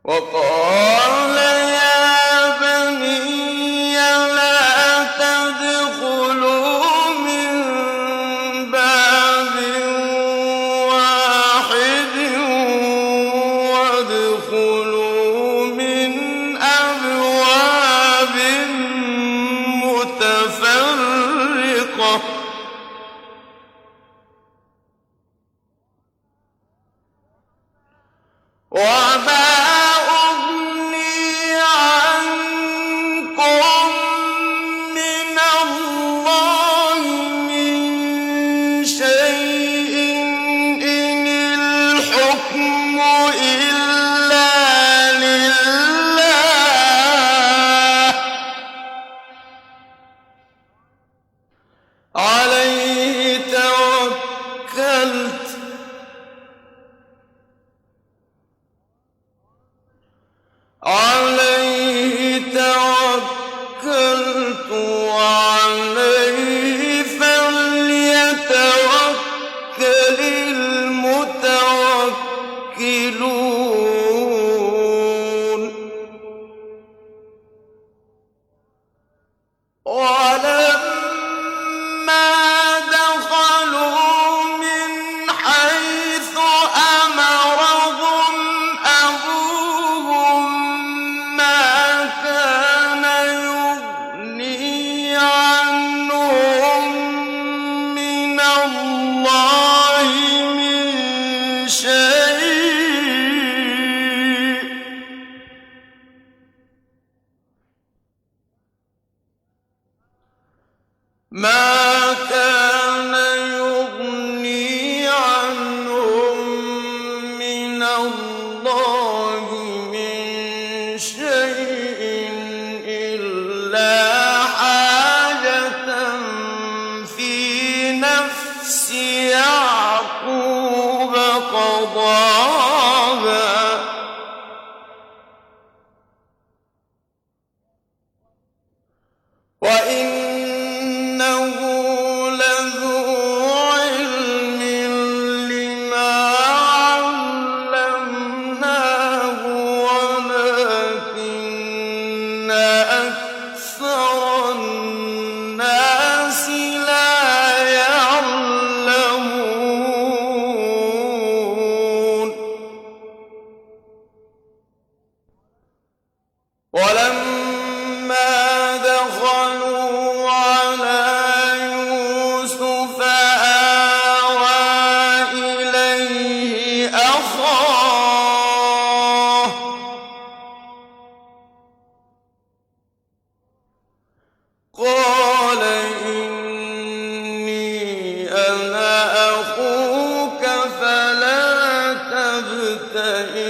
وقال يا بني لا تدخلوا من باب واحد وادخلوا من أبواب متفرقة وما أغني عنكم من الله من شيء إن الحكم إلا لله عليه توكلت وعليه فليتوكل المتوكلون ولما دخلوا من حيث أمرهم أبوهم ما كان يغني عنهم من الله من شيء ما كان يغني عنهم من الله من شيء إلا حاجة في نفس يعقوب قضاها وإنه لذو علم لما علمناه ولكن أكثر الناس لا يعلمون ولما دخلوا على يوسف آوى إليه أخاه قال إني أنا أخوك فلا تبتئس